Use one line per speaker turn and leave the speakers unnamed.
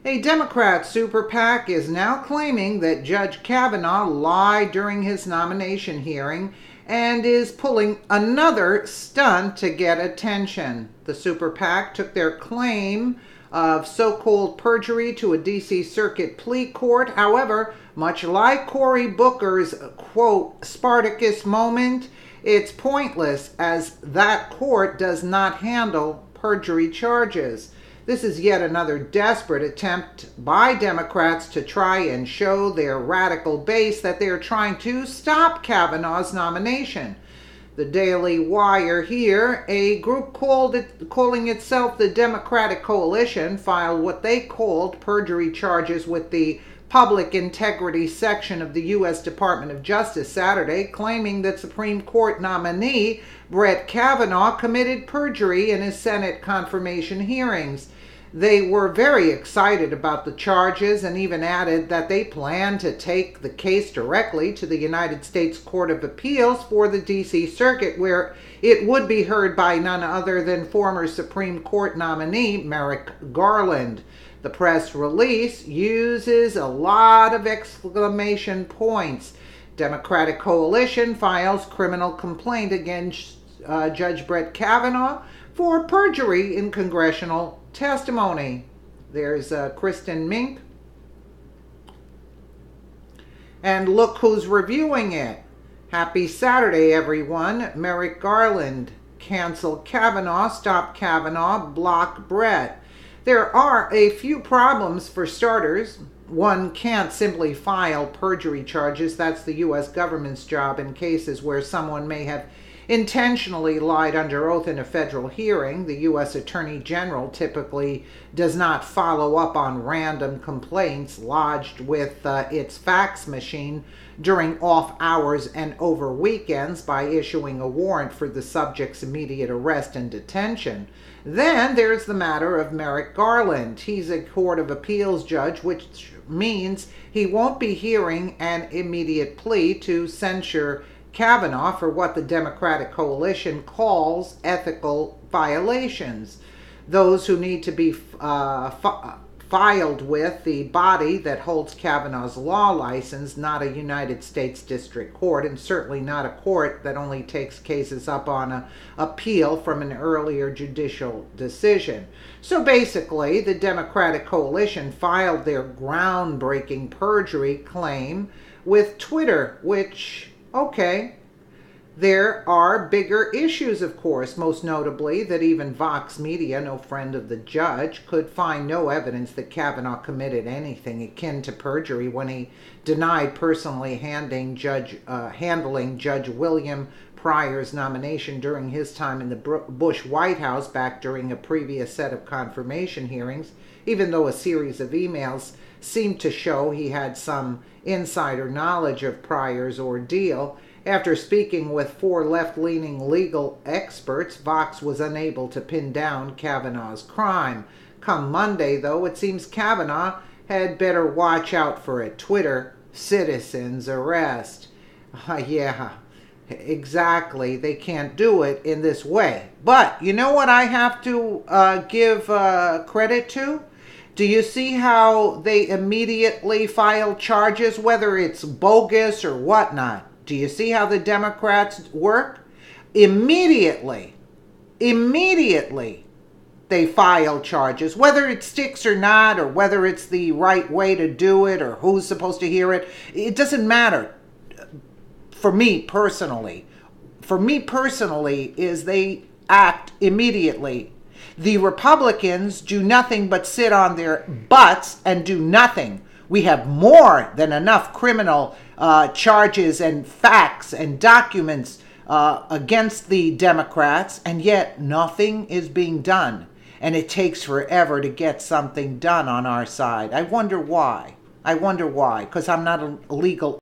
A Democrat super PAC is now claiming that Judge Kavanaugh lied during his nomination hearing and is pulling another stunt to get attention. The super PAC took their claim of so-called perjury to a D.C. Circuit plea court. However, much like Cory Booker's, quote, Spartacus moment, it's pointless as that court does not handle perjury charges. This is yet another desperate attempt by Democrats to try and show their radical base that they are trying to stop Kavanaugh's nomination. The Daily Wire here, a group calling itself the Democratic Coalition, filed what they called perjury charges with the Public Integrity Section of the U.S. Department of Justice Saturday, claiming that Supreme Court nominee Brett Kavanaugh committed perjury in his Senate confirmation hearings. They were very excited about the charges and even added that they plan to take the case directly to the United States Court of Appeals for the D.C. Circuit, where it would be heard by none other than former Supreme Court nominee Merrick Garland. The press release uses a lot of exclamation points. Democratic Coalition files criminal complaint against Judge Brett Kavanaugh for perjury in congressional testimony. There's Kristen Mink. And look who's reviewing it. Happy Saturday, everyone. Merrick Garland. Cancel Kavanaugh, stop Kavanaugh, block Brett. There are a few problems for starters. One can't simply file perjury charges. That's the U.S. government's job in cases where someone may have intentionally lied under oath in a federal hearing. The U.S. Attorney General typically does not follow up on random complaints lodged with its fax machine during off hours and over weekends by issuing a warrant for the subject's immediate arrest and detention. Then there's the matter of Merrick Garland. He's a Court of Appeals judge, which means he won't be hearing an immediate plea to censure Kavanaugh for what the Democratic Coalition calls ethical violations. Those who need to be filed with the body that holds Kavanaugh's law license, not a United States District Court, and certainly not a court that only takes cases up on an appeal from an earlier judicial decision. So basically, the Democratic Coalition filed their groundbreaking perjury claim with Twitter, which, okay, there are bigger issues, of course, most notably that even Vox Media, no friend of the judge, could find no evidence that Kavanaugh committed anything akin to perjury when he denied personally handling Judge William Pryor's nomination during his time in the Bush White House back during a previous set of confirmation hearings, even though a series of emails seemed to show he had some insider knowledge of Pryor's ordeal. After speaking with 4 left-leaning legal experts, Vox was unable to pin down Kavanaugh's crime. Come Monday, though, it seems Kavanaugh had better watch out for a Twitter citizen's arrest. Yeah, exactly. They can't do it in this way. But you know what I have to give credit to? Do you see how they immediately file charges, whether it's bogus or whatnot? Do you see how the Democrats work? Immediately, they file charges, whether it sticks or not, or whether it's the right way to do it, or who's supposed to hear it. It doesn't matter. For me personally, is they act immediately. The Republicans do nothing but sit on their butts and do nothing. We have more than enough criminal charges and facts and documents against the Democrats, and yet nothing is being done. And it takes forever to get something done on our side. I wonder why. Because I'm not a legal